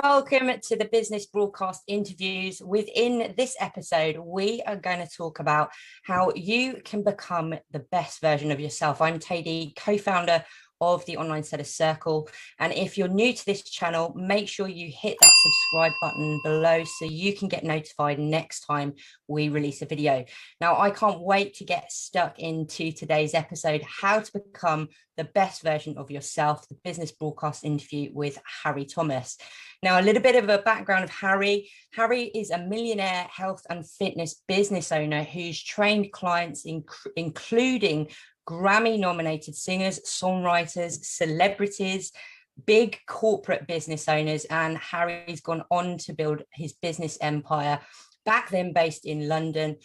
welcome to the Business Broadcast Interviews. Within this episode, we are going to talk about how you can become the best version of yourself. I'm Tady, co-founder of the Online Seller Circle. And if you're new to this channel, make sure you hit that subscribe button below so you can get notified next time we release a video. Now, I can't wait to get stuck into today's episode, how to become the best version of yourself, the business broadcast interview with Harry Thomas. Now, a little bit of a background of Harry. Harry is a millionaire health and fitness business owner who's trained clients, including Grammy nominated singers, songwriters, celebrities, big corporate business owners, and Harry's gone on to build his business empire, back then based in London,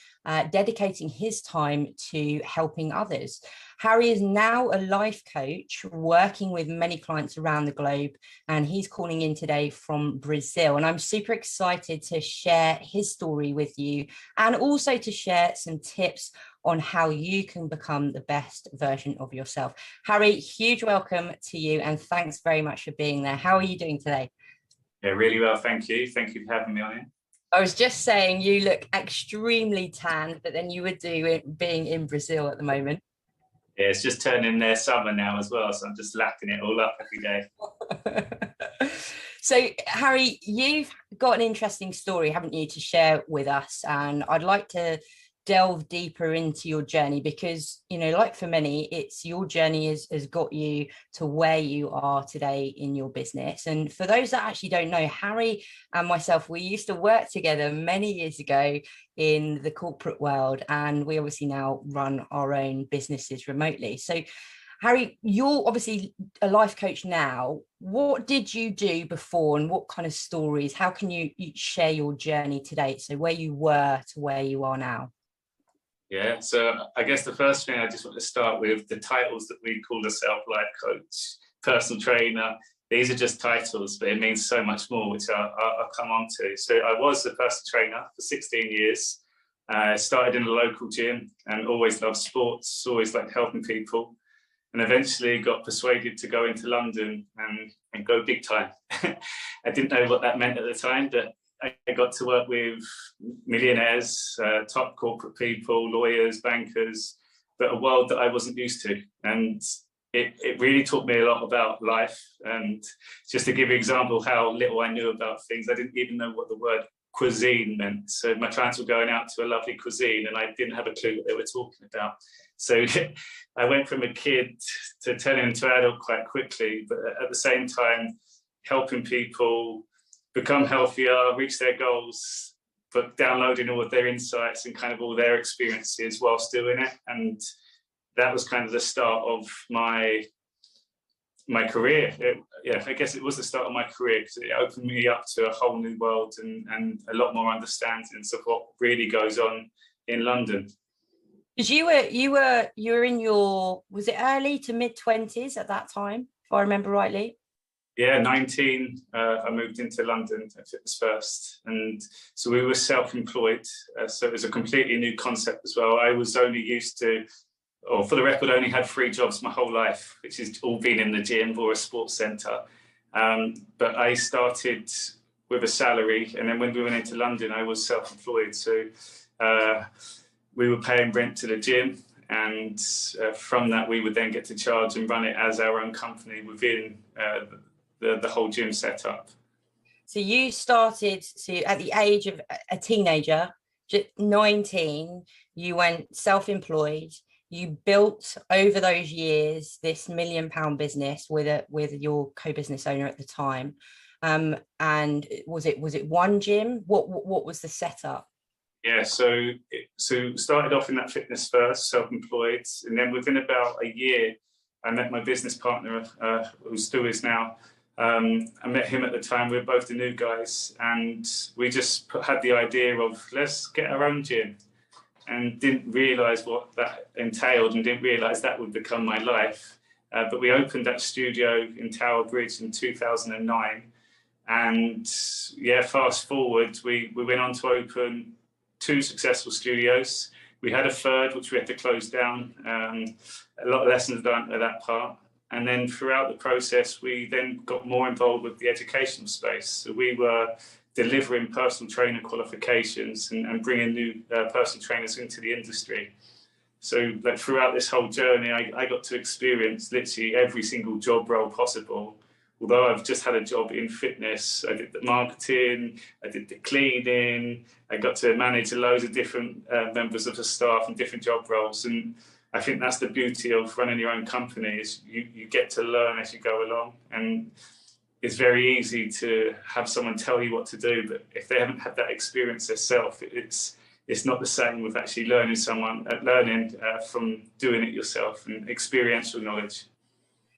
dedicating his time to helping others. Harry is now a life coach working with many clients around the globe, and he's calling in today from Brazil. And I'm super excited to share his story with you and also to share some tips on how you can become the best version of yourself. Harry, huge welcome to you and thanks very much for being there. How are you doing today? Yeah, really well, thank you. Thank you for having me on here. I was just saying you look extremely tanned, but then you would do it being in Brazil at the moment. Yeah, it's just turning their summer now as well, so I'm just lapping it all up every day. So, Harry, you've got an interesting story, haven't you, to share with us? And I'd like to delve deeper into your journey because, you know, like for many, it's your journey has got you to where you are today in your business. And for those that actually don't know, Harry and myself, we used to work together many years ago in the corporate world, and we obviously now run our own businesses remotely. So Harry, you're obviously a life coach now. What did you do before and what kind of stories, how can you share your journey today? So where you were to where you are now? Yeah, so I guess the first thing I just want to start with, the titles that we call ourselves, life coach, personal trainer, these are just titles, but it means so much more, which I'll come on to. So I was a personal trainer for 16 years. I started in a local gym and always loved sports, always liked helping people, and eventually got persuaded to go into London and go big time. I didn't know what that meant at the time, but I got to work with millionaires, top corporate people, lawyers, bankers, but a world that I wasn't used to. And it really taught me a lot about life. And just to give you an example of how little I knew about things, I didn't even know what the word cuisine meant. So my clients were going out to a lovely cuisine and I didn't have a clue what they were talking about. So I went from a kid to turning into an adult quite quickly, but at the same time, helping people become healthier, reach their goals, but downloading all of their insights and kind of all their experiences whilst doing it. And that was kind of the start of my career. I guess it was the start of my career because it opened me up to a whole new world and a lot more understanding of what really goes on in London. Because you were in your, was it early to mid 20s at that time, if I remember rightly? Yeah, 19, I moved into London at Fitness First. And so we were self-employed. So it was a completely new concept as well. I was only used to, or for the record, I only had 3 jobs my whole life, which has all been in the gym or a sports centre. But I started with a salary. And then when we went into London, I was self-employed. So we were paying rent to the gym. And from that, we would then get to charge and run it as our own company within the whole gym setup. So you started at the age of a teenager, just 19, you went self-employed. You built over those years this £1 million business with your co-business owner at the time. And was it one gym? What was the setup? Yeah, so started off in that Fitness First, self-employed, and then within about a year, I met my business partner, who still is now. I met him at the time. We were both the new guys, and we just had the idea of let's get our own gym, and didn't realise what that entailed, and didn't realise that would become my life. But we opened that studio in Tower Bridge in 2009, and yeah, fast forward, we went on to open 2 successful studios. We had a third, which we had to close down. A lot of lessons learned at that part. And then throughout the process, we then got more involved with the educational space. So we were delivering personal trainer qualifications and bringing new personal trainers into the industry. So like throughout this whole journey, I got to experience literally every single job role possible. Although I've just had a job in fitness, I did the marketing, I did the cleaning, I got to manage loads of different members of the staff and different job roles. And I think that's the beauty of running your own company, is you get to learn as you go along. And it's very easy to have someone tell you what to do, but if they haven't had that experience themselves, it's not the same with actually learning from doing it yourself and experiential knowledge.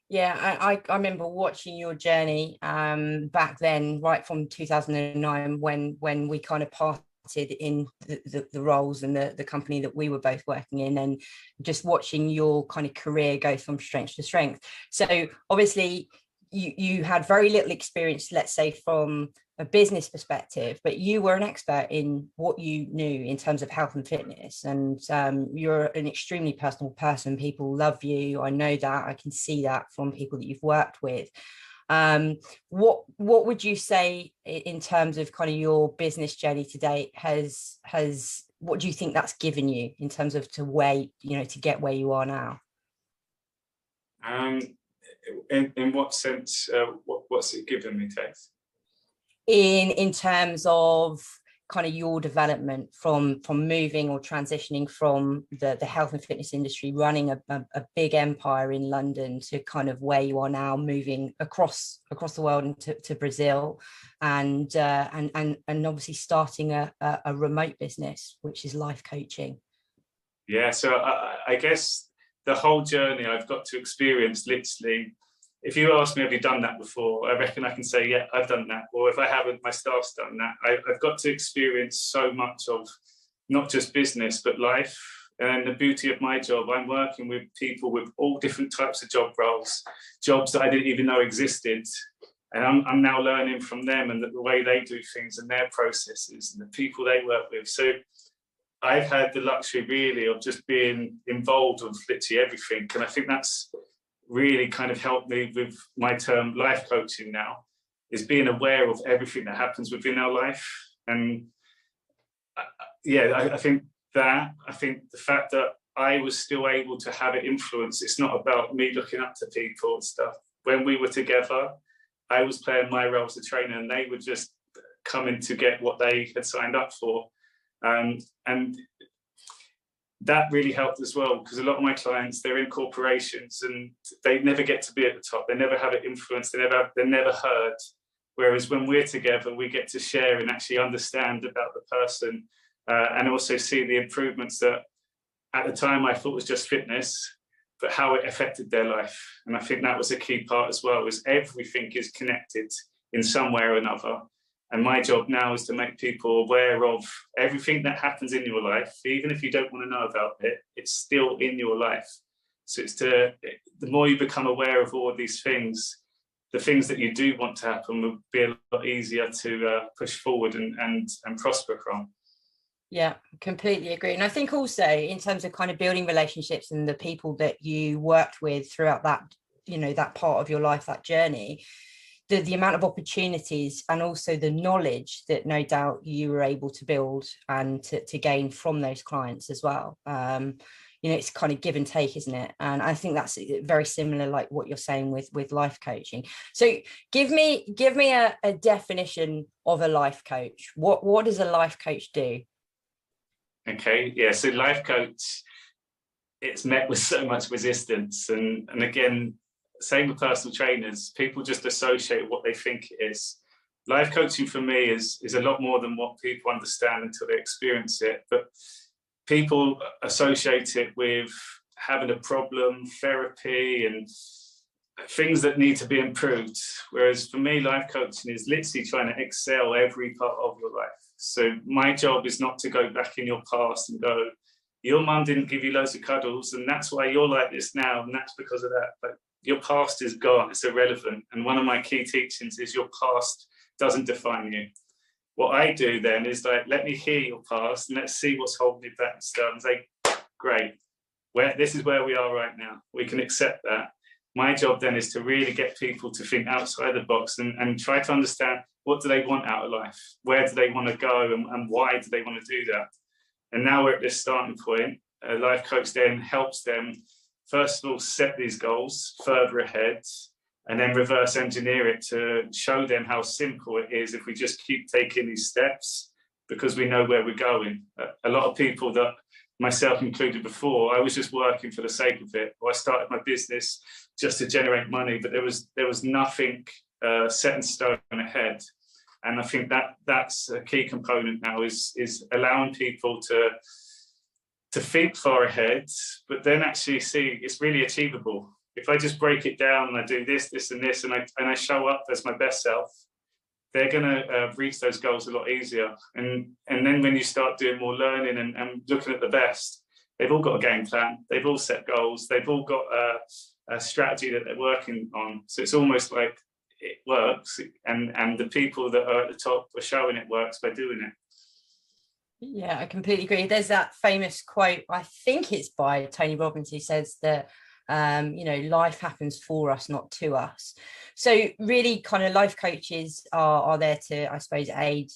Yeah, I remember watching your journey back then, right from 2009, when we kind of parted in the roles and the company that we were both working in, and just watching your kind of career go from strength to strength. So obviously you had very little experience, let's say, from a business perspective, but you were an expert in what you knew in terms of health and fitness, and you're an extremely personal person. People love you. I know that. I can see that from people that you've worked with. What would you say in terms of kind of your business journey to date has what do you think that's given you in terms of to get where you are now? In what sense? What's it given me, Tess? In terms of kind of your development from moving or transitioning from the health and fitness industry, running a big empire in London, to kind of where you are now, moving across the world into Brazil, and obviously starting a remote business, which is life coaching. Yeah, so I guess the whole journey I've got to experience, literally. If you ask me, have you done that before? I reckon I can say, yeah, I've done that. Or if I haven't, my staff's done that. I've got to experience so much of not just business, but life. And the beauty of my job, I'm working with people with all different types of job roles, jobs that I didn't even know existed. And I'm now learning from them and the way they do things and their processes and the people they work with. So I've had the luxury really of just being involved with literally everything. And I think that's really kind of helped me with my term life coaching now, is being aware of everything that happens within our life. And I think the fact that I was still able to have an influence, it's not about me looking up to people and stuff. When we were together, I was playing my role as a trainer and they were just coming to get what they had signed up for. And that really helped as well, because a lot of my clients, they're in corporations and they never get to be at the top. They never have an influence. They're never heard. Whereas when we're together, we get to share and actually understand about the person and also see the improvements that at the time I thought was just fitness, but how it affected their life. And I think that was a key part as well, is everything is connected in some way or another. And my job now is to make people aware of everything that happens in your life. Even if you don't want to know about it, it's still in your life. So the more you become aware of all of these things, the things that you do want to happen will be a lot easier to push forward and prosper from. Yeah, completely agree. And I think also in terms of kind of building relationships and the people that you worked with throughout that, that part of your life, that journey, the amount of opportunities and also the knowledge that no doubt you were able to build and to gain from those clients as well. It's kind of give and take, isn't it? And I think that's very similar, like what you're saying with life coaching. So give me a definition of a life coach. What does a life coach do? Okay, yeah, so life coach, it's met with so much resistance. And again, same with personal trainers, people just associate what they think it is. Life coaching for me is a lot more than what people understand until they experience it. But people associate it with having a problem, therapy, and things that need to be improved. Whereas for me, life coaching is literally trying to excel every part of your life. So my job is not to go back in your past and go, your mum didn't give you loads of cuddles and that's why you're like this now and that's because of that. But your past is gone, it's irrelevant. And one of my key teachings is your past doesn't define you. What I do then is like, let me hear your past and let's see what's holding you back and stuff. And say, great, this is where we are right now. We can accept that. My job then is to really get people to think outside the box and try to understand, what do they want out of life? Where do they want to go, and why do they want to do that? And now we're at this starting point. A life coach then helps them, first of all, set these goals further ahead, and then reverse engineer it to show them how simple it is if we just keep taking these steps, because we know where we're going. A lot of people, that myself included before, I was just working for the sake of it. Or I started my business just to generate money, but there was nothing set in stone ahead. And I think that's a key component now, is allowing people to think far ahead, but then actually see it's really achievable. If I just break it down and I do this, this, and this, and I show up as my best self, they're going to reach those goals a lot easier. And then when you start doing more learning and looking at the best, they've all got a game plan, they've all set goals, they've all got a strategy that they're working on. So it's almost like it works, and the people that are at the top are showing it works by doing it. Yeah, I completely agree. There's that famous quote, I think it's by Tony Robbins, who says that life happens for us, not to us. So really, kind of, life coaches are there to, I suppose, aid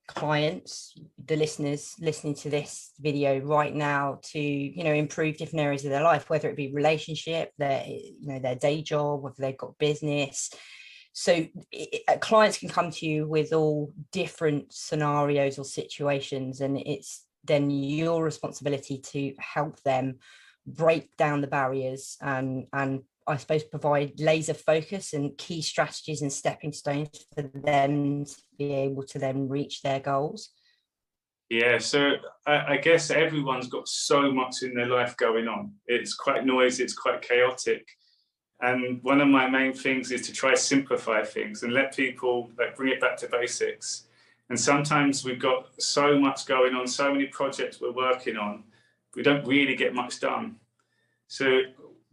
clients, the listeners listening to this video right now, to improve different areas of their life, whether it be relationship, their day job, whether they've got business. So clients can come to you with all different scenarios or situations, and it's then your responsibility to help them break down the barriers and I suppose provide laser focus and key strategies and stepping stones for them to be able to then reach their goals. Yeah, so I guess everyone's got so much in their life going on. It's quite noisy, it's quite chaotic. And one of my main things is to try to simplify things and let people bring it back to basics. And sometimes we've got so much going on, so many projects we're working on, we don't really get much done. So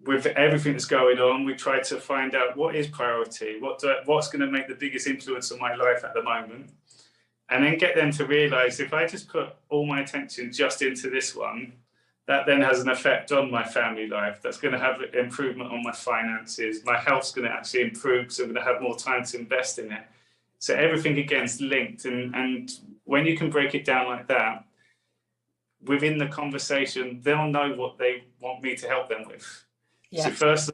with everything that's going on, we try to find out what is priority, what's going to make the biggest influence on my life at the moment, and then get them to realize, if I just put all my attention just into this one, that then has an effect on my family life. That's going to have an improvement on my finances. My health's going to actually improve, so I'm going to have more time to invest in it. So everything, again, is linked. And when you can break it down like that, within the conversation, they'll know what they want me to help them with. Yeah. So first,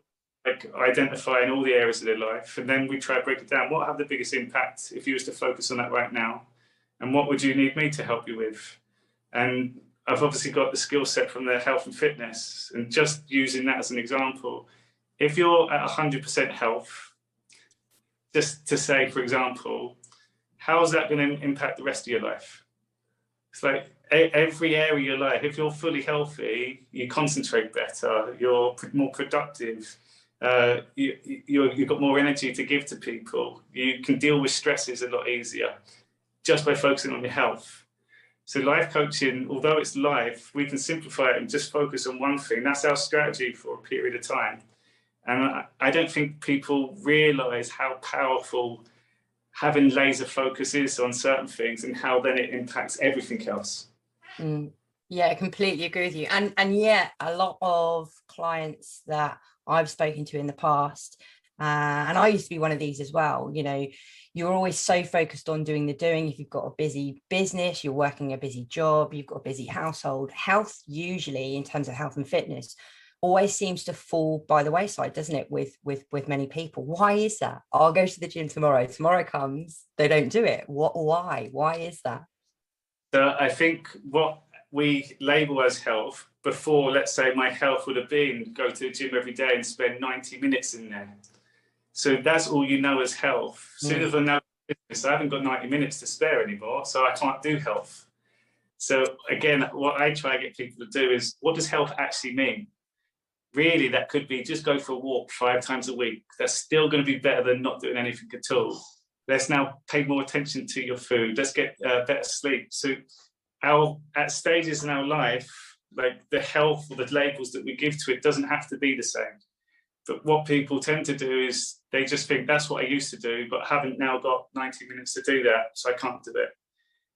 identifying all the areas of their life, and then we try to break it down. What have the biggest impact if you was to focus on that right now? And what would you need me to help you with? And I've obviously got the skill set from their health and fitness, and just using that as an example, if you're at 100% health, just to say, for example, how is that going to impact the rest of your life? It's like every area of your life, if you're fully healthy, you concentrate better, you're more productive, you've got more energy to give to people, you can deal with stresses a lot easier just by focusing on your health. So life coaching, although it's life, we can simplify it and just focus on one thing. That's our strategy for a period of time. And I don't think people realize how powerful having laser focus is on certain things, and how then it impacts everything else. Yeah, I completely agree with you. And yet a lot of clients that I've spoken to in the past, and I used to be one of these as well, you're always so focused on doing the doing. If you've got a busy business, you're working a busy job, you've got a busy household, health, usually in terms of health and fitness, always seems to fall by the wayside, doesn't it, with many people? Why is that? I'll go to the gym tomorrow comes, they don't do it. Why is that? So I think what we label as health, before, let's say my health would have been go to the gym every day and spend 90 minutes in there. So that's all you know as health. As soon as I know business, I haven't got 90 minutes to spare anymore, so I can't do health. So again, what I try to get people to do is, what does health actually mean? Really, that could be just go for a walk 5 times a week. That's still going to be better than not doing anything at all. Let's now pay more attention to your food. Let's get better sleep. So at stages in our life, like the health or the labels that we give to it doesn't have to be the same. But what people tend to do is they just think that's what I used to do, but haven't now got 90 minutes to do that, so I can't do it.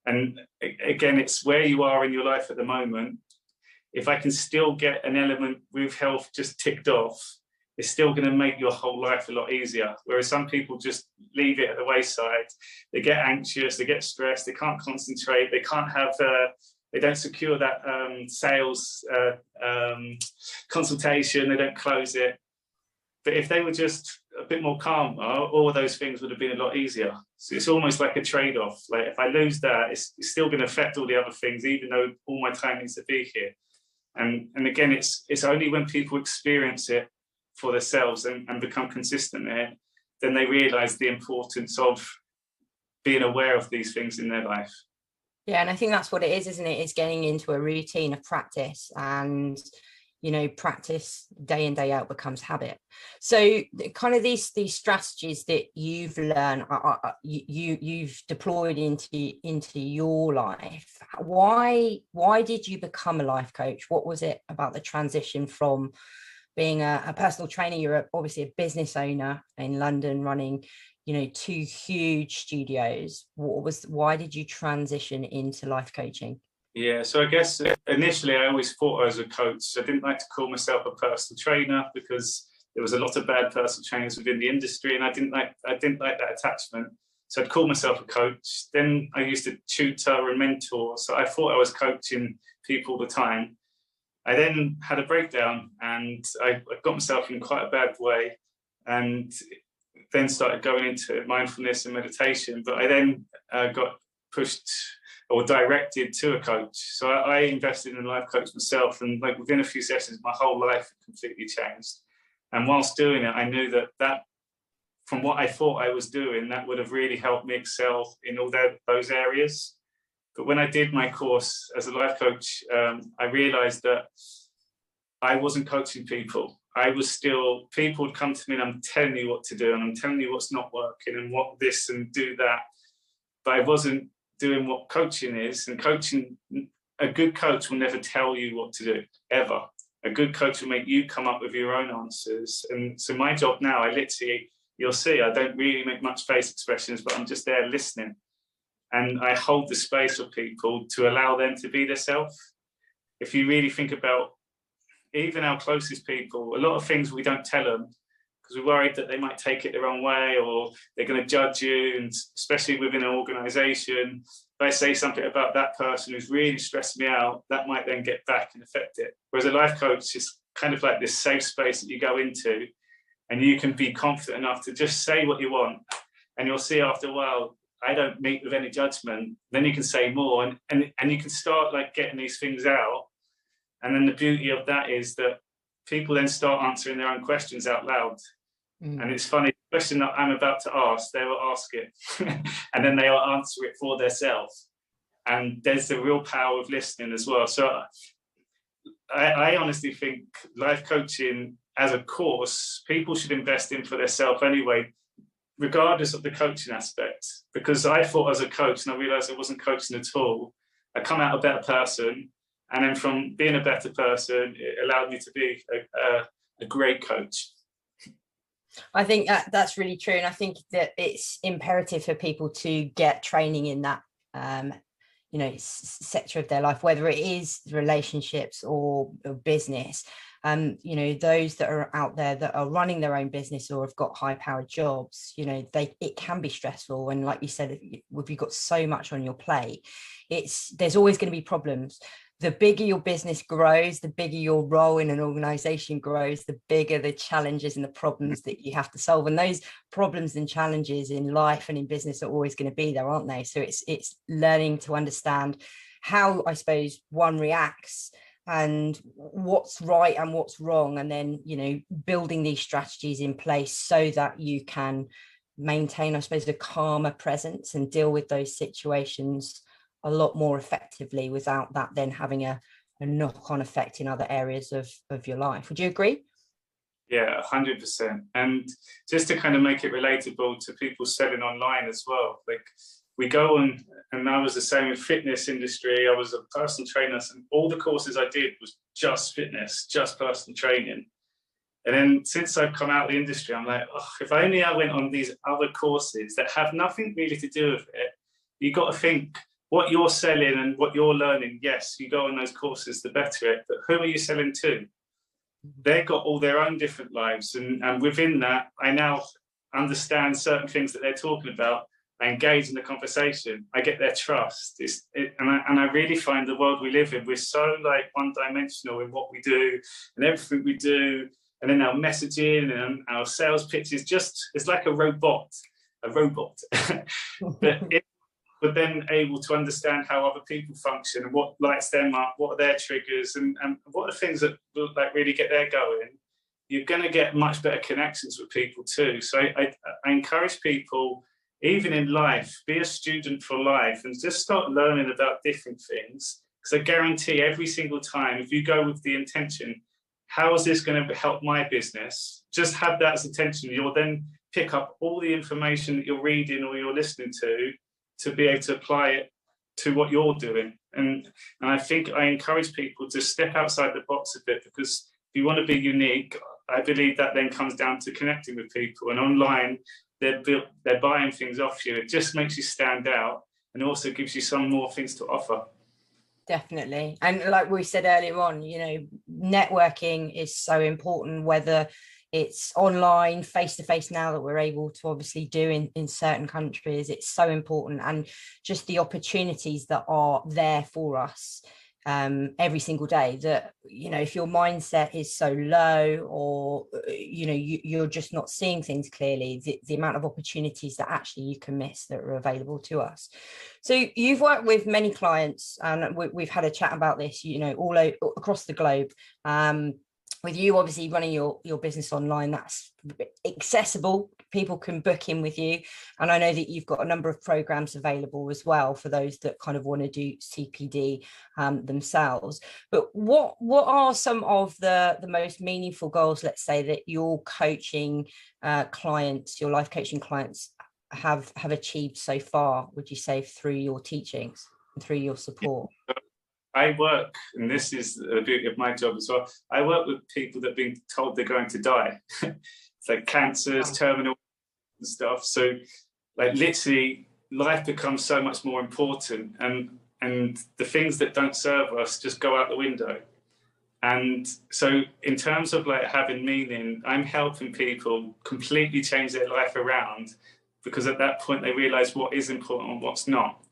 And again, it's where you are in your life at the moment. If I can still get an element with health just ticked off, it's still going to make your whole life a lot easier. Whereas some people just leave it at the wayside. They get anxious, they get stressed, they can't concentrate, they can't have, they don't secure that sales consultation, they don't close it. But if they were just a bit more calmer, all those things would have been a lot easier. So it's almost like a trade-off. Like if I lose that, it's still going to affect all the other things, even though all my time needs to be here. And again, it's only when people experience it for themselves and become consistent there, then they realize the importance of being aware of these things in their life. Yeah, and I think that's what it is, isn't it? It's getting into a routine of practice, and you know, practice day in, day out becomes habit. So kind of these strategies that you've learned, you've deployed into your life. Why did you become a life coach? What was it about the transition from being a personal trainer? You're obviously a business owner in London running, you know, 2 huge studios. Why did you transition into life coaching? Yeah, so I guess initially I always thought I was a coach. I didn't like to call myself a personal trainer because there was a lot of bad personal trainers within the industry, and I didn't like that attachment. So I'd call myself a coach. Then I used to tutor and mentor. So I thought I was coaching people all the time. I then had a breakdown and I got myself in quite a bad way, and then started going into mindfulness and meditation. But I then got pushed or directed to a coach. So I invested in a life coach myself, and like within a few sessions, my whole life completely changed. And whilst doing it, I knew that from what I thought I was doing, that would have really helped me excel in all those areas. But when I did my course as a life coach, I realized that I wasn't coaching people. People would come to me and I'm telling you what to do, and I'm telling you what's not working and what this and do that. But I wasn't doing what coaching is. And coaching, a good coach will never tell you what to do, ever. A good coach will make you come up with your own answers. And so my job now, you'll see, I don't really make much face expressions, but I'm just there listening. And I hold the space for people to allow them to be themselves. If you really think about even our closest people, a lot of things we don't tell them because we're worried that they might take it the wrong way or they're going to judge you. And especially within an organization, if I say something about that person who's really stressed me out, that might then get back and affect it. Whereas a life coach is kind of like this safe space that you go into and you can be confident enough to just say what you want. And you'll see after a while, I don't meet with any judgment. Then you can say more and you can start like getting these things out. And then the beauty of that is that people then start answering their own questions out loud. And it's funny, the question that I'm about to ask, they will ask it and then they will answer it for themselves. And there's the real power of listening as well. So I honestly think life coaching as a course, people should invest in for themselves anyway, regardless of the coaching aspect. Because I thought I was a coach and I realized I wasn't coaching at all. I come out a better person. And then from being a better person, it allowed me to be a great coach. I think that's really true. And I think that it's imperative for people to get training in that, sector of their life, whether it is relationships or business. Those that are out there that are running their own business or have got high-powered jobs, it can be stressful. And like you said, if you've got so much on your plate, there's always going to be problems. The bigger your business grows, the bigger your role in an organization grows, the bigger the challenges and the problems that you have to solve. And those problems and challenges in life and in business are always going to be there, aren't they? So it's learning to understand how, I suppose, one reacts and what's right and what's wrong. And then, building these strategies in place so that you can maintain, I suppose, a calmer presence and deal with those situations a lot more effectively without that then having a knock-on effect in other areas of your life. Would you agree? Yeah, 100%. And just to kind of make it relatable to people selling online as well, like we go on, and I was the same with fitness industry. I was a personal trainer, and all the courses I did was just fitness, just personal training. And then since I've come out of the industry, I'm like, if only I went on these other courses that have nothing really to do with it. You've got to think, what you're selling and what you're learning, yes, you go on those courses to better it, but who are you selling to? they've got all their own different lives, and within that, I now understand certain things that they're talking about. I engage in the conversation. I get their trust. And I really find the world we live in, we're so like one-dimensional in what we do and everything we do, and then our messaging and our sales pitches. It's like a robot. But then able to understand how other people function and what lights them up, what are their triggers, and what are things that like really get their going. You're going to get much better connections with people too. So I encourage people, even in life, be a student for life and just start learning about different things. Because I guarantee every single time, if you go with the intention, how is this going to help my business? Just have that as intention. You'll then pick up all the information that you're reading or you're listening to be able to apply it to what you're doing. And I think I encourage people to step outside the box a bit, because if you want to be unique, I believe that then comes down to connecting with people. And online, they're buying things off you. It just makes you stand out and also gives you some more things to offer. Definitely. And like we said earlier on, you know, networking is so important, whether it's online, face-to-face now that we're able to obviously do in certain countries. It's so important. And just the opportunities that are there for us every single day, that, you know, if your mindset is so low, or, you know, you're just not seeing things clearly, the amount of opportunities that actually you can miss that are available to us. So you've worked with many clients, and we've had a chat about this, you know, all across the globe. With you obviously running your business online, that's accessible. People can book in with you. And I know that you've got a number of programs available as well for those that kind of want to do CPD themselves. But what are some of the most meaningful goals, let's say, that your coaching clients, your life coaching clients have achieved so far, would you say, through your teachings and through your support? I work, and this is the beauty of my job as well, I work with people that have been told they're going to die. It's like cancers, terminal and stuff. So like literally life becomes so much more important, and the things that don't serve us just go out the window. And so in terms of like having meaning, I'm helping people completely change their life around, because at that point they realize what is important and what's not.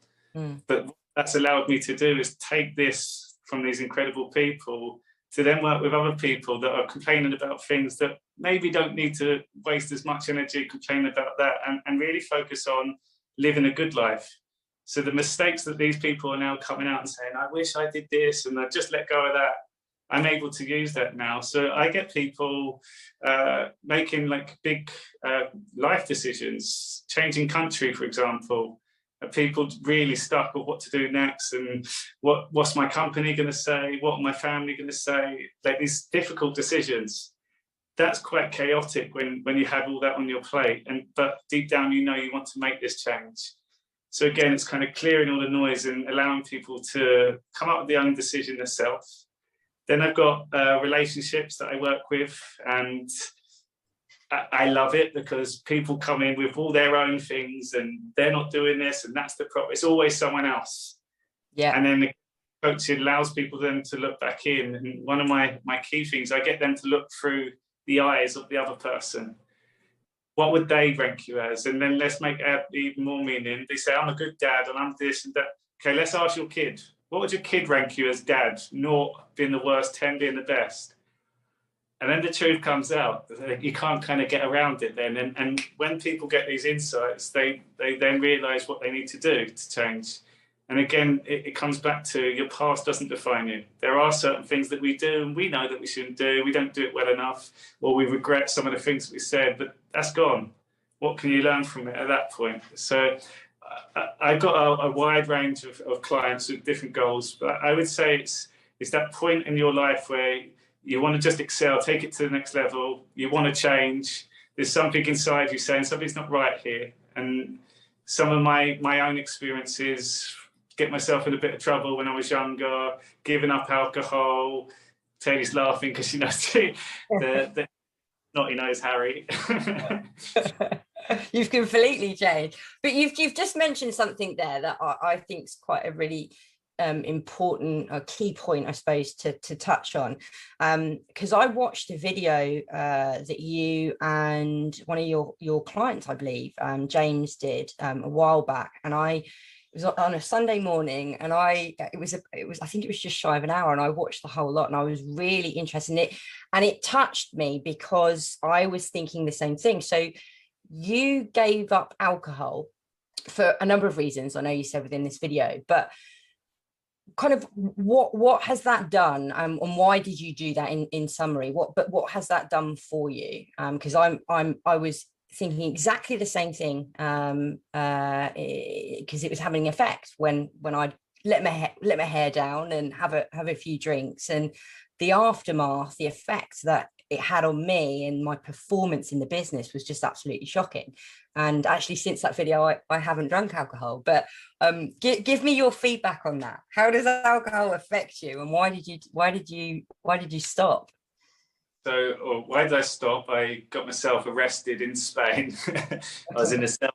But that's allowed me to do is take this from these incredible people to then work with other people that are complaining about things that maybe don't need to waste as much energy complaining about that, and really focus on living a good life. So the mistakes that these people are now coming out and saying, I wish I did this and I just let go of that, I'm able to use that now. So I get people making like big life decisions, changing country, for example. People really stuck with what to do next, and what's my company going to say, what my family going to say, like these difficult decisions. That's quite chaotic when you have all that on your plate, but deep down you know you want to make this change. So again, it's kind of clearing all the noise and allowing people to come up with their own decision themselves. Then I've got relationships that I work with, and I love it because people come in with all their own things and they're not doing this, and that's the problem. It's always someone else. Yeah. And then the coaching allows people then to look back in. And one of my key things, I get them to look through the eyes of the other person. What would they rank you as? And then let's make it even more meaning. They say, I'm a good dad and I'm this and that. Okay, let's ask your kid. What would your kid rank you as dad? 0 being the worst, 10 being the best. And then the truth comes out. You can't kind of get around it then. And when people get these insights, they then realize what they need to do to change. And again, it comes back to your past doesn't define you. There are certain things that we do and we know that we shouldn't do. We don't do it well enough, or we regret some of the things that we said, but that's gone. What can you learn from it at that point? So I've got a wide range of clients with different goals, but I would say it's that point in your life where you want to just excel, take it to the next level. You want to change. There's something inside you saying something's not right here. And some of my own experiences, get myself in a bit of trouble when I was younger, giving up alcohol. Teddy's laughing because she knows the naughty nose Harry. You've completely changed. But you've just mentioned something there that I think is quite a really important, a key point, I suppose, to touch on, because I watched a video that you and one of your clients, I believe, James, did a while back, and it was on a Sunday morning, and I think it was just shy of an hour, and I watched the whole lot, and I was really interested in it, and it touched me because I was thinking the same thing. So you gave up alcohol for a number of reasons, I know you said within this video, but kind of what has that done, and why did you do that in summary? What has that done for you? Because I was thinking exactly the same thing, because it was having an effect when I let my hair down and have a few drinks, and the aftermath, the effect that it had on me and my performance in the business was just absolutely shocking. And actually, since that video, I haven't drunk alcohol. But give me your feedback on that. How does alcohol affect you, and why did you stop? So, why did I stop? I got myself arrested in Spain. I was in a cell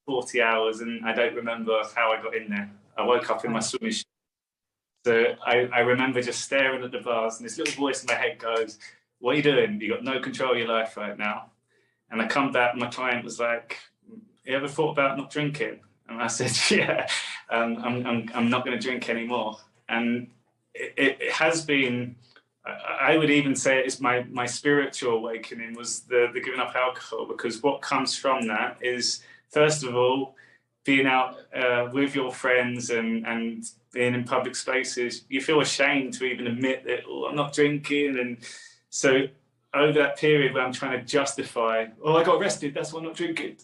for 40 hours, and I don't remember how I got in there. I woke up in my swimming suit. So I remember just staring at the bars, and this little voice in my head goes, "What are you doing? You got no control of your life right now." And I come back, and my client was like, "You ever thought about not drinking?" And I said, "Yeah, I'm not going to drink anymore." And it has been, I would even say it's my spiritual awakening was the giving up alcohol, because what comes from that is, first of all, being out with your friends and being in public spaces. You feel ashamed to even admit that, "Oh, I'm not drinking." And so over that period where I'm trying to justify, "Oh, I got arrested, that's why I'm not drinking,"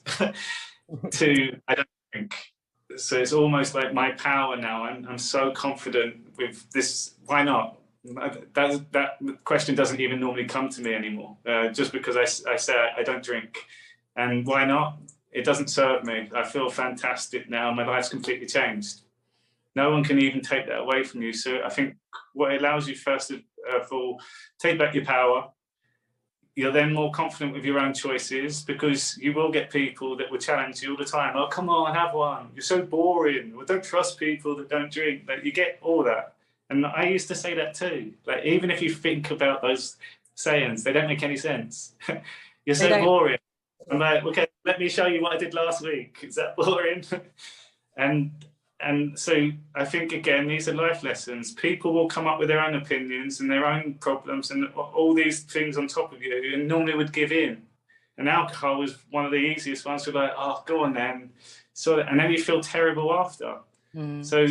to "I don't drink." So it's almost like my power now. I'm so confident with this. Why not? That question doesn't even normally come to me anymore, just because I say I don't drink. And why not? It doesn't serve me. I feel fantastic now. My life's completely changed. No one can even take that away from you. So I think what it allows you, first of all, take back your power. You're then more confident with your own choices, because you will get people that will challenge you all the time. "Oh, come on, have one. You're so boring. Well, don't trust people that don't drink." Like, you get all that. And I used to say that too. Like, even if you think about those sayings, they don't make any sense. "You're so boring." I'm like, "Okay, let me show you what I did last week. Is that boring?" And so I think, again, these are life lessons. People will come up with their own opinions and their own problems and all these things on top of you, and normally would give in. And alcohol was one of the easiest ones to, like, "Oh, go on then." So, and then you feel terrible after. So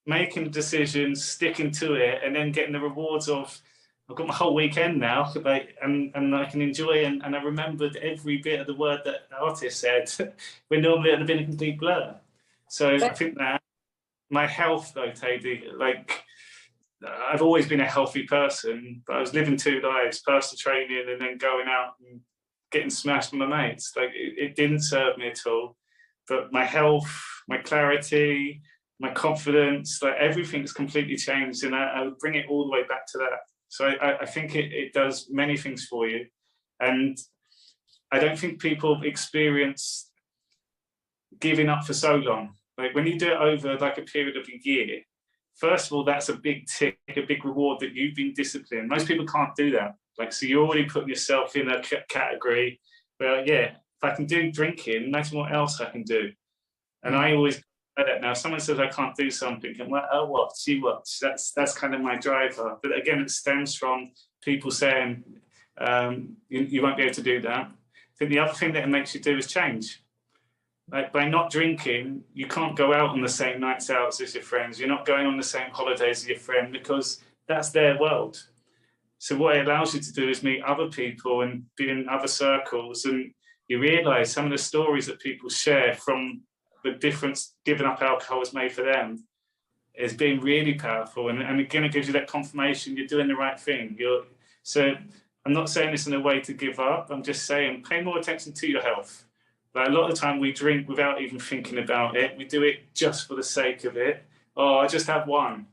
making decisions, sticking to it, and then getting the rewards of, "I've got my whole weekend now, like, and I can enjoy." And I remembered every bit of the word that the artist said, when normally it would have been a complete blur. So I think that my health, though, Teddy, like, I've always been a healthy person, but I was living two lives, personal training and then going out and getting smashed with my mates. Like, it didn't serve me at all. But my health, my clarity, my confidence, like, everything's completely changed, and I would bring it all the way back to that. So I think it does many things for you. And I don't think people experience giving up for so long. Like, when you do it over like a period of a year, first of all, that's a big tick, a big reward that you've been disciplined. Most people can't do that. Like, so you're already putting yourself in a category where, yeah, if I can do drinking, imagine what else I can do. And I always say that now. Someone says I can't do something, I'm like, "Oh, what? See what?" That's kind of my driver. But again, it stems from people saying you won't be able to do that. I think the other thing that it makes you do is change. Like, by not drinking, you can't go out on the same nights out as your friends. You're not going on the same holidays as your friend, because that's their world. So what it allows you to do is meet other people and be in other circles, and you realise some of the stories that people share from the difference giving up alcohol has made for them is being really powerful. And again, it gives you that confirmation you're doing the right thing. So I'm not saying this in a way to give up. I'm just saying, pay more attention to your health. Like, a lot of the time we drink without even thinking about it. We do it just for the sake of it. "Oh, I just have one."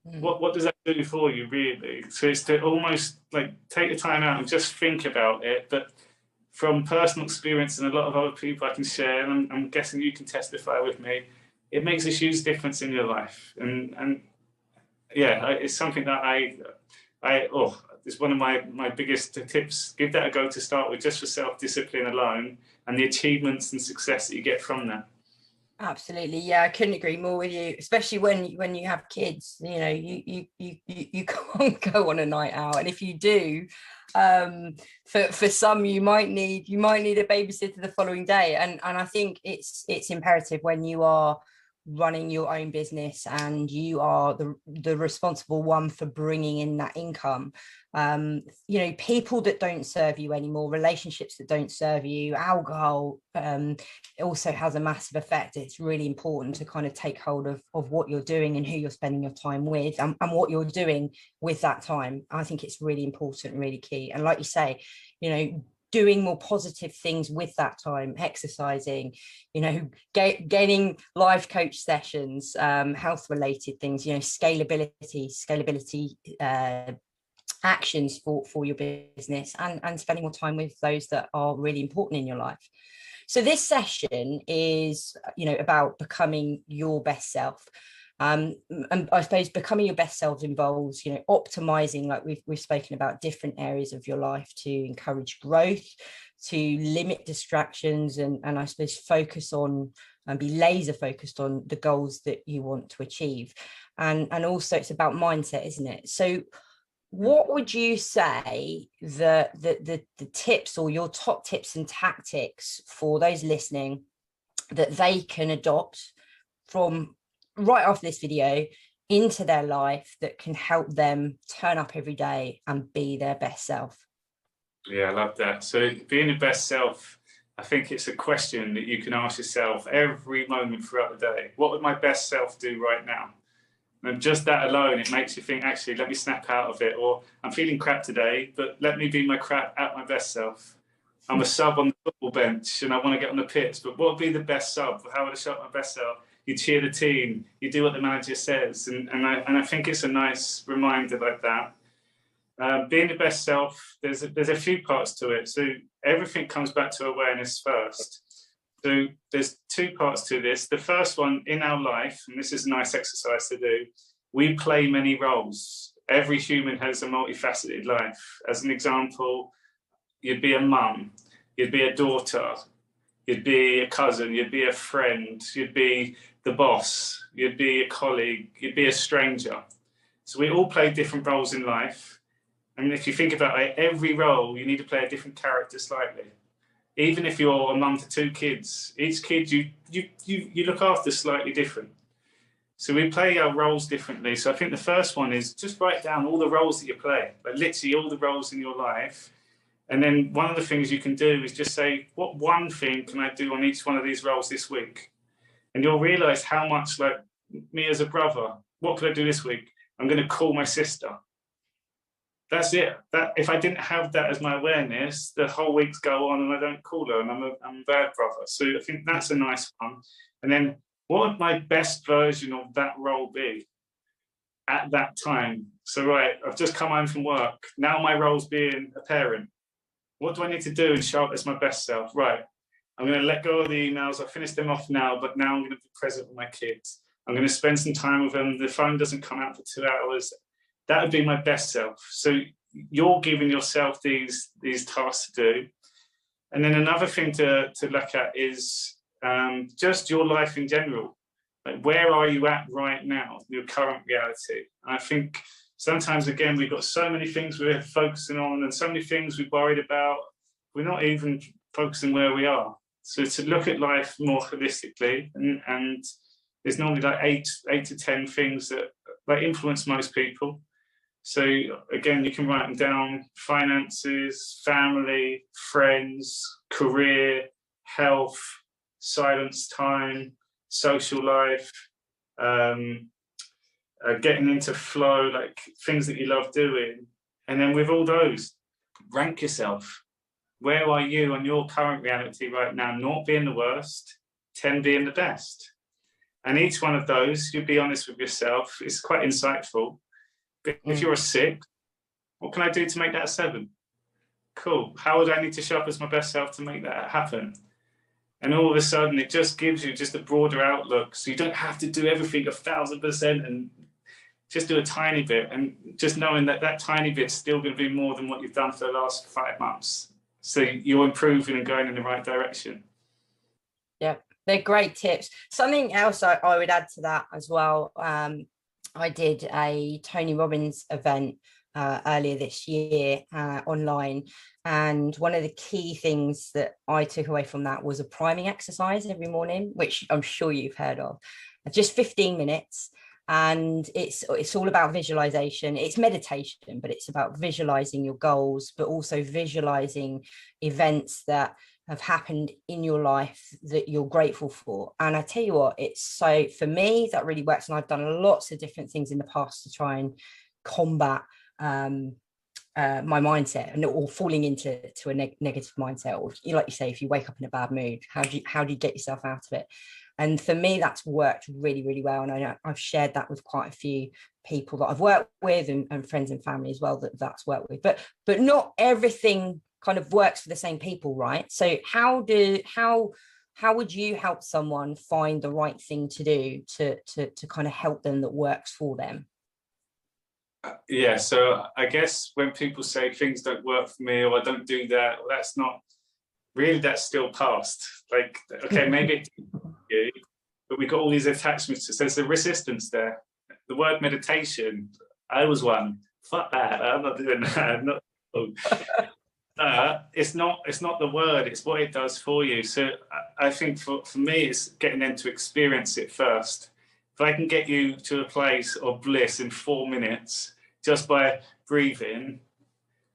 What does that do for you, really? So it's to almost, like, take the time out and just think about it. But from personal experience and a lot of other people I can share, and I'm guessing you can testify with me, it makes a huge difference in your life. And yeah, it's something that it's one of my biggest tips. Give that a go to start with, just for self-discipline alone, and the achievements and success that you get from that. Absolutely, yeah, I couldn't agree more with you, especially when you have kids. You know, you can't go on a night out, and if you do, for some you might need a babysitter the following day, and I think it's imperative when you are running your own business and you are the responsible one for bringing in that income. You know, people that don't serve you anymore, relationships that don't serve you, alcohol, it also has a massive effect. It's really important to kind of take hold of what you're doing and who you're spending your time with, and what you're doing with that time. I think it's really important, really key. And like you say, you know, doing more positive things with that time, exercising, you know, gaining life coach sessions, health related things, you know, scalability actions for your business, and spending more time with those that are really important in your life. So this session is, you know, about becoming your best self. And I suppose becoming your best self involves, you know, optimizing, like we've spoken about, different areas of your life to encourage growth, to limit distractions, and I suppose focus on and be laser focused on the goals that you want to achieve. And also it's about mindset, isn't it? So what would you say the tips, or your top tips and tactics for those listening, that they can adopt from right after this video into their life, that can help them turn up every day and be their best self? Yeah, I love that. So being your best self, I think it's a question that you can ask yourself every moment throughout the day. What would my best self do right now? And just that alone, it makes you think, actually, let me snap out of it. Or I'm feeling crap today, but let me be my crap at my best self. I'm a sub on the football bench and I want to get on the pitch, but what would be the best sub? How would I show up my best self? You cheer the team, you do what the manager says. And I think it's a nice reminder like that. Being the best self, there's a few parts to it. So everything comes back to awareness first. So there's two parts to this. The first one, in our life, and this is a nice exercise to do, we play many roles. Every human has a multifaceted life. As an example, you'd be a mum, you'd be a daughter, you'd be a cousin, you'd be a friend, you'd be the boss, you'd be a colleague, you'd be a stranger. So we all play different roles in life. And if you think about it, every role, you need to play a different character slightly. Even if you're a mum to 2 kids, each kid you look after slightly different. So we play our roles differently. So I think the first one is just write down all the roles that you play, like literally all the roles in your life. And then one of the things you can do is just say, what one thing can I do on each one of these roles this week? And you'll realize how much, like me as a brother, what could I do this week? I'm going to call my sister. That's it. That if I didn't have that as my awareness, the whole weeks go on and I don't call her, and I'm a bad brother. So I think that's a nice one. And then what would my best version of that role be at that time? So right, I've just come home from work. Now my role's being a parent. What do I need to do and show up as my best self? Right, I'm going to let go of the emails. I've finished them off now, but now I'm going to be present with my kids. I'm going to spend some time with them. The phone doesn't come out for 2 hours. That would be my best self. So you're giving yourself these tasks to do. And then another thing to look at is just your life in general. Like, where are you at right now, your current reality? And I think sometimes, again, we've got so many things we're focusing on and so many things we're worried about. We're not even focusing where we are. So to look at life more holistically, and there's normally like eight to 10 things that like influence most people. So again, you can write them down: finances, family, friends, career, health, silence time, social life, getting into flow, like things that you love doing. And then with all those, rank yourself. Where are you on your current reality right now? 0 being the worst, 10 being the best. And each one of those, you'll be honest with yourself. It's quite insightful. But if you're a 6, what can I do to make that a 7? Cool. How would I need to show up as my best self to make that happen? And all of a sudden, it just gives you just a broader outlook. So you don't have to do everything 1,000% and just do a tiny bit. And just knowing that that tiny bit's still going to be more than what you've done for the last 5 months. So you're improving and going in the right direction. Yeah, they're great tips. Something else I would add to that as well. I did a Tony Robbins event earlier this year online, and one of the key things that I took away from that was a priming exercise every morning, which I'm sure you've heard of. Just 15 minutes, and it's all about visualization. It's meditation, but it's about visualizing your goals, but also visualizing events that have happened in your life that you're grateful for. And I tell you what, it's so, for me, that really works. And I've done lots of different things in the past to try and combat my mindset, and or falling into a negative mindset, or like you say, if you wake up in a bad mood, how do you get yourself out of it? And for me, that's worked really, really well. And I know I've shared that with quite a few people that I've worked with, and friends and family as well, that's worked with. But not everything kind of works for the same people, right? So how would you help someone find the right thing to do to kind of help them that works for them? Yeah, so I guess when people say things don't work for me, or I don't do that, well, that's not really, that's still past. Like, okay, maybe it's you, but we've got all these attachments. So there's a resistance there. The word meditation, I was one. Fuck that, I'm not doing that. I'm not. It's not the word, it's what it does for you. So I think for me, it's getting them to experience it first. If I can get you to a place of bliss in 4 minutes just by breathing,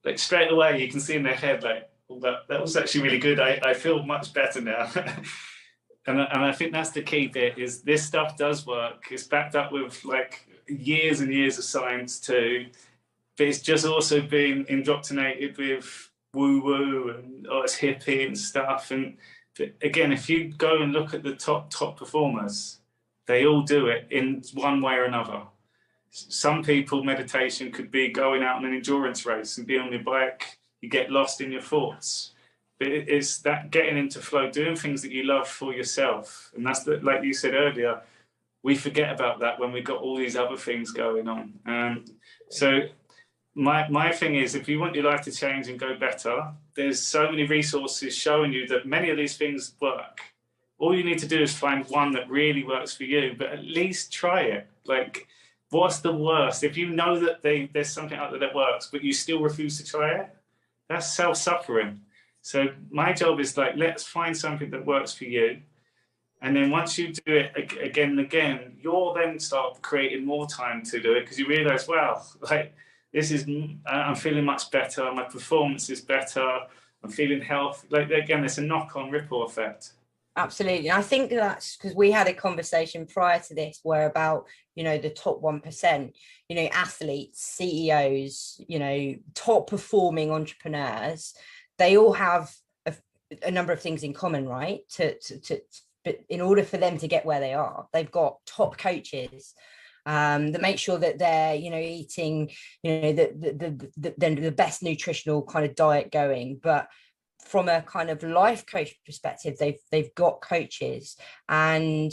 like straight away you can see in their head, like, well, that was actually really good. I feel much better now. and I think that's the key bit, is this stuff does work. It's backed up with like years and years of science too, but it's just also been indoctrinated with woo-woo and it's hippie and stuff. And again, if you go and look at the top performers, they all do it in one way or another. Some people, meditation could be going out on an endurance race and be on your bike, you get lost in your thoughts. But it's that getting into flow, doing things that you love for yourself. And that's like you said earlier, we forget about that when we've got all these other things going on. So my thing is, if you want your life to change and go better, there's so many resources showing you that many of these things work. All you need to do is find one that really works for you, but at least try it. Like, what's the worst? If you know that there's something out there that works, but you still refuse to try it, that's self-suffering. So my job is like, let's find something that works for you. And then once you do it again and again, you'll then start creating more time to do it, because you realize, wow, like, this is, I'm feeling much better. My performance is better. I'm feeling healthy. Like, again, it's a knock-on ripple effect. Absolutely. I think that's because we had a conversation prior to this where about, the top 1%, athletes, CEOs, top performing entrepreneurs, they all have a number of things in common, right? But in order for them to get where they are, they've got top coaches that make sure that they're, eating, the best nutritional kind of diet going. But from a kind of life coach perspective, they've got coaches. And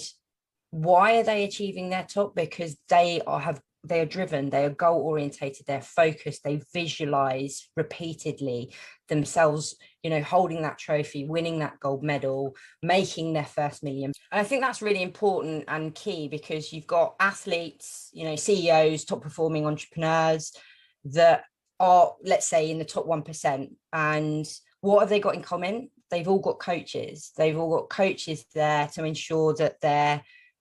why are they achieving their top? Because they are driven, they are goal orientated, they're focused, they visualize repeatedly themselves, holding that trophy, winning that gold medal, making their first million. And I think that's really important and key, because you've got athletes, CEOs, top performing entrepreneurs that are, let's say, in the top 1%. And what have they got in common? They've all got coaches. They've all got coaches there to ensure that they're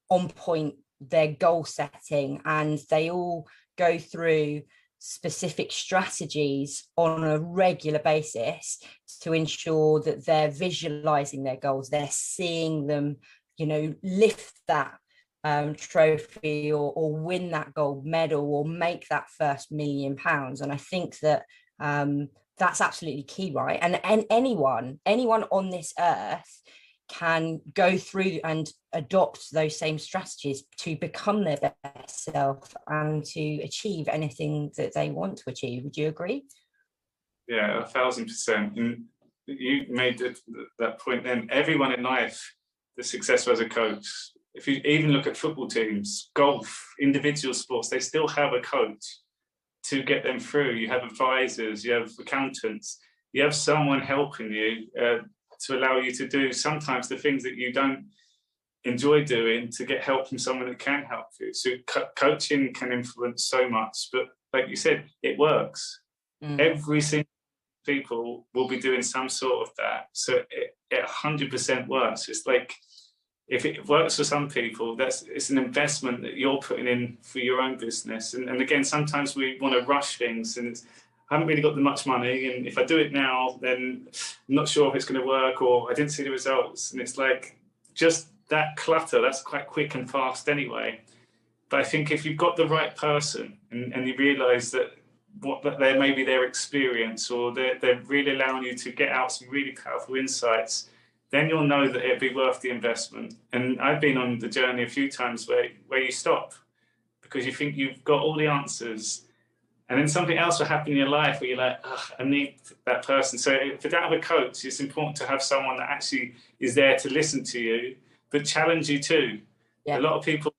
on point, their goal setting, and they all go through specific strategies on a regular basis to ensure that they're visualizing their goals, they're seeing them, lift that trophy or win that gold medal or make that first £1 million. And I think that that's absolutely key, right? And anyone on this earth can go through and adopt those same strategies to become their best self and to achieve anything that they want to achieve. Would you agree? Yeah, 1,000%. And you made that point then. Everyone in life that's successful as a coach, if you even look at football teams, golf, individual sports, they still have a coach to get them through. You have advisors, you have accountants, you have someone helping you to allow you to do sometimes the things that you don't enjoy doing, to get help from someone that can help you. So coaching can influence so much, but like you said, it works. Every single people will be doing some sort of that. So it 100% works. It's like, if it works for some people, it's an investment that you're putting in for your own business. And again, sometimes we want to rush things, and I haven't really got that much money, and if I do it now, then I'm not sure if it's going to work, or I didn't see the results. And it's like, just that clutter, that's quite quick and fast anyway. But I think if you've got the right person, and you realise that there may be their experience, or they're really allowing you to get out some really powerful insights, then you'll know that it'd be worth the investment. And I've been on the journey a few times where you stop because you think you've got all the answers, and then something else will happen in your life where you're like, oh, I need that person. So if you don't have a coach, it's important to have someone that actually is there to listen to you, but challenge you too. Yeah. A lot of people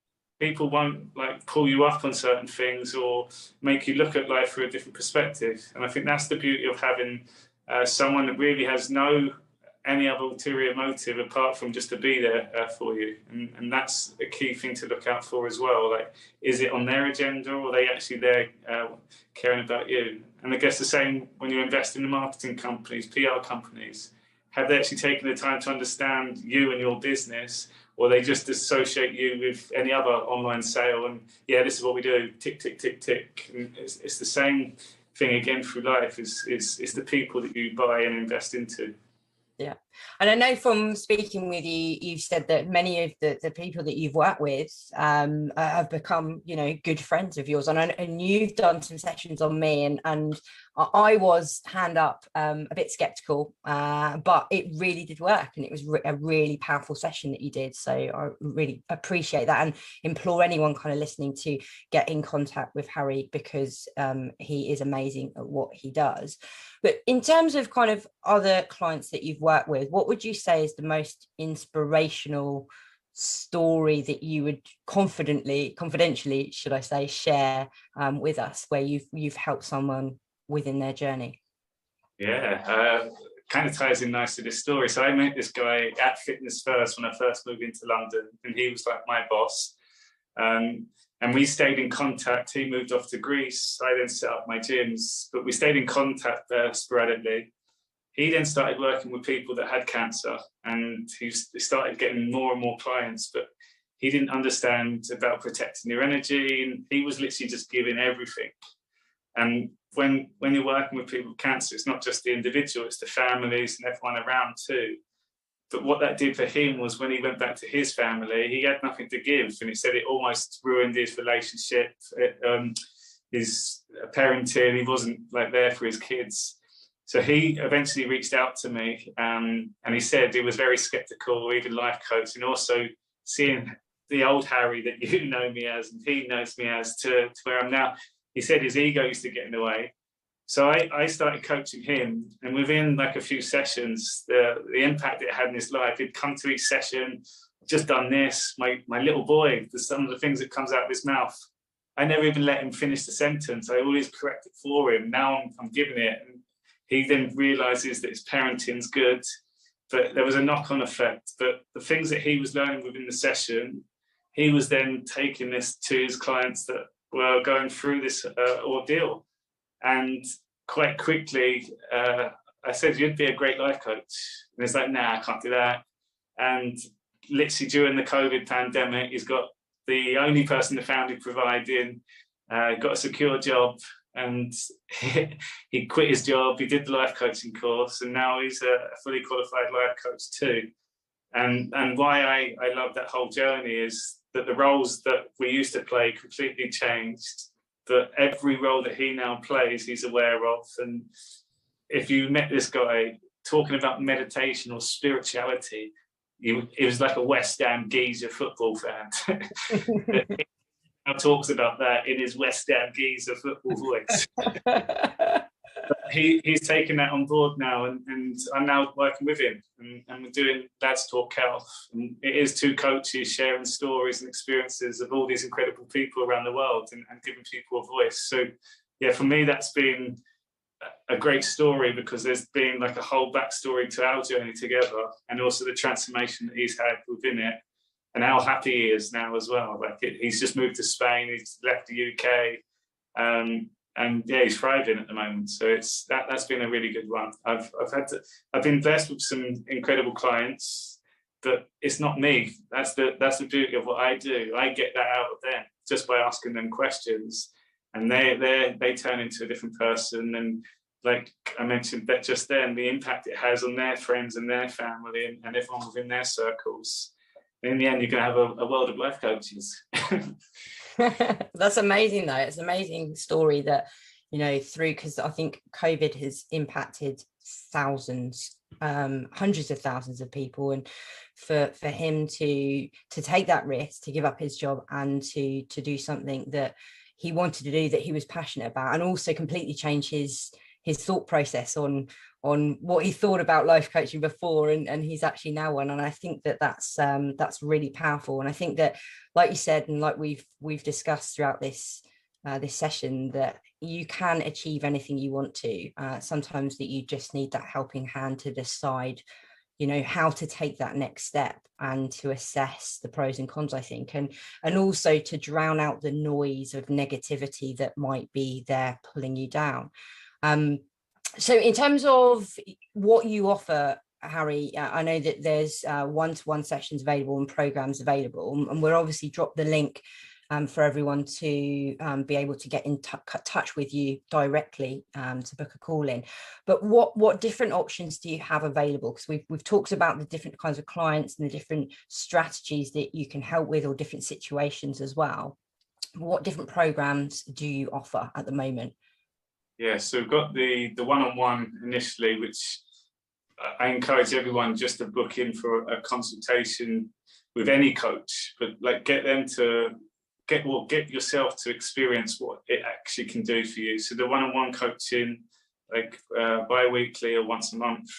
won't like pull you up on certain things or make you look at life through a different perspective. And I think that's the beauty of having someone that really has any other ulterior motive apart from just to be there for you. And that's a key thing to look out for as well. Like, is it on their agenda, or are they actually there caring about you? And I guess the same when you invest in the marketing companies, PR companies. Have they actually taken the time to understand you and your business, or they just associate you with any other online sale and, yeah, this is what we do, tick, tick, tick, tick. And it's the same thing again through life. It's the people that you buy and invest into. Yeah. And I know from speaking with you, you've said that many of the people that you've worked with have become, good friends of yours. And you've done some sessions on me, and I was, hand up, a bit skeptical, but it really did work. And it was a really powerful session that you did. So I really appreciate that, and implore anyone kind of listening to get in contact with Harry, because he is amazing at what he does. But in terms of kind of other clients that you've worked with, what would you say is the most inspirational story that you would confidentially, should I say, share with us, where you've helped someone within their journey? Yeah, kind of ties in nice to this story. So I met this guy at Fitness First when I first moved into London, and he was like my boss. And we stayed in contact. He moved off to Greece. I then set up my gyms, but we stayed in contact there sporadically. He then started working with people that had cancer, and he started getting more and more clients, but he didn't understand about protecting your energy, and he was literally just giving everything. And when you're working with people with cancer, it's not just the individual, it's the families and everyone around too. But what that did for him was, when he went back to his family, he had nothing to give. And he said it almost ruined his relationship, his parenting. He wasn't like there for his kids. So he eventually reached out to me, and he said he was very skeptical, even life coach, and also seeing the old Harry that you know me as and he knows me as to where I'm now. He said his ego used to get in the way. So I started coaching him, and within like a few sessions, the impact it had in his life, he'd come to each session, just done this, my little boy, some of the things that comes out of his mouth. I never even let him finish the sentence. I always correct it for him. Now I'm giving it. And he then realizes that his parenting's good, but there was a knock-on effect. But the things that he was learning within the session, he was then taking this to his clients that were going through this ordeal. And quite quickly, I said, you'd be a great life coach. And he's like, nah, I can't do that. And literally during the COVID pandemic, he's got the only person the family providing, got a secure job, and he quit his job. He did the life coaching course, and now he's a fully qualified life coach too. And why I love that whole journey is that the roles that we used to play completely changed. But every role that he now plays, he's aware of. And if you met this guy talking about meditation or spirituality, it was like a West Ham geezer football fan. He now talks about that in his West Ham geezer football voice. he's taken that on board now, and I'm now working with him, and we're doing Lads Talk Health. And it is two coaches sharing stories and experiences of all these incredible people around the world, and giving people a voice. So yeah, for me, that's been a great story, because there's been like a whole backstory to our journey together, and also the transformation that he's had within it, and how happy he is now as well. Like he's just moved to Spain, he's left the UK, and yeah, he's thriving at the moment. So it's that's been a really good one. I've been blessed with some incredible clients, but it's not me. That's the beauty of what I do. I get that out of them just by asking them questions, and they turn into a different person. And like I mentioned that just then, the impact it has on their friends and their family and everyone within their circles. In the end, you can have a world of life coaches. That's amazing, though. It's an amazing story that, you know, because I think COVID has impacted thousands, hundreds of thousands of people, and for him to take that risk, to give up his job, and to do something that he wanted to do, that he was passionate about, and also completely change his thought process on what he thought about life coaching before, and he's actually now one. And I think that's really powerful. And I think that, like you said, and like we've discussed throughout this session, that you can achieve anything you want to. Sometimes that you just need that helping hand to decide, you know, how to take that next step, and to assess the pros and cons, I think, and also to drown out the noise of negativity that might be there pulling you down. So in terms of what you offer, Harry, I know that there's one-to-one sessions available and programs available, and we'll obviously drop the link for everyone to be able to get in touch with you directly to book a call in. But what different options do you have available? Because we've talked about the different kinds of clients and the different strategies that you can help with, or different situations as well. What different programs do you offer at the moment? Yeah, so we've got the one-on-one initially, which I encourage everyone just to book in for a consultation with any coach, but like get them to get yourself to experience what it actually can do for you. So the one-on-one coaching, like bi-weekly or once a month.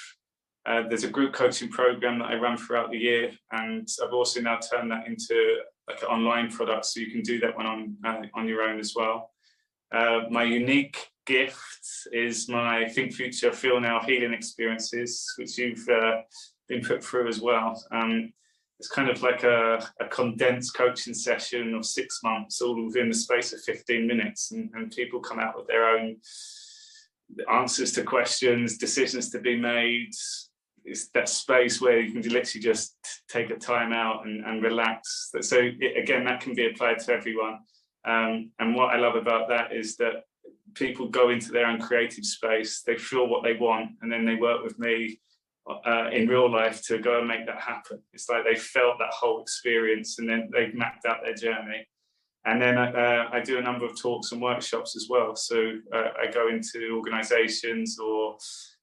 There's a group coaching program that I run throughout the year, and I've also now turned that into like an online product, so you can do that one on your own as well. My unique gift is my Think Future, Feel Now healing experiences, which you've been put through as well. It's kind of like a condensed coaching session of 6 months, all within the space of 15 minutes. And people come out with their own answers to questions, decisions to be made. It's that space where you can literally just take a time out and relax. So again, that can be applied to everyone. And what I love about that is that people go into their own creative space, they feel what they want, and then they work with me in real life to go and make that happen. It's like they felt that whole experience, and then they've mapped out their journey. And then I do a number of talks and workshops as well. So I go into organizations, or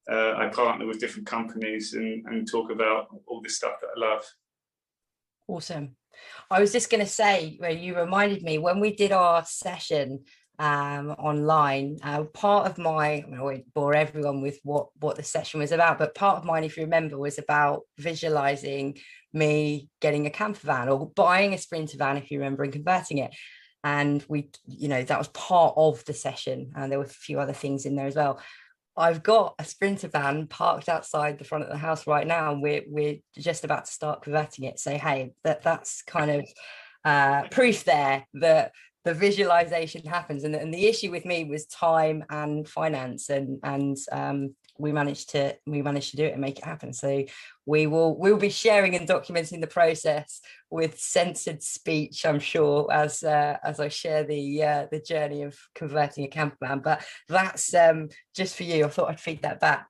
I partner with different companies and talk about all this stuff that I love. Awesome. I was just going to say, where you reminded me, when we did our session online, part of I won't bore everyone with what the session was about, but part of mine, if you remember, was about visualizing me getting a camper van, or buying a Sprinter van, if you remember, and converting it. And we, that was part of the session, and there were a few other things in there as well. I've got a Sprinter van parked outside the front of the house right now, and we're just about to start converting it. So hey, that's kind of proof there that the visualization happens. And the issue with me was time and finance, and we managed to do it and make it happen. So we'll be sharing and documenting the process with censored speech, I'm sure, as I share the journey of converting a camper van. But that's just for you. I thought I'd feed that back.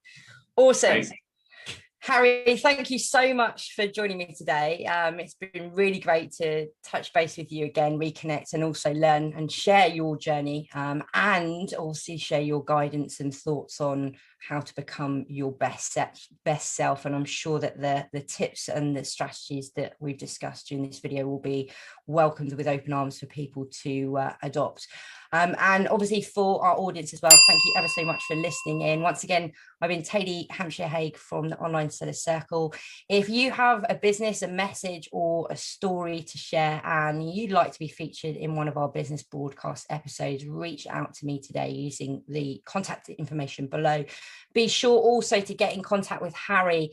Awesome. Thanks. Harry, thank you so much for joining me today. It's been really great to touch base with you again, reconnect, and also learn and share your journey, and also share your guidance and thoughts on how to become your best self. And I'm sure that the tips and the strategies that we've discussed during this video will be welcomed with open arms for people to adopt. And obviously for our audience as well, thank you ever so much for listening in. Once again, I've been Tady Hampshire-Haig from the Online Seller Circle. If you have a business, a message or a story to share and you'd like to be featured in one of our business broadcast episodes, reach out to me today using the contact information below. Be sure also to get in contact with Harry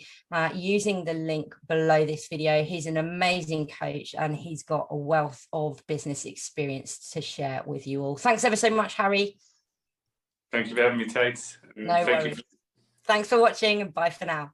using the link below this video. He's an amazing coach and he's got a wealth of business experience to share with you all. Thanks ever so much, Harry. Thank you for having me, Tate. No worries. Thanks for watching and bye for now.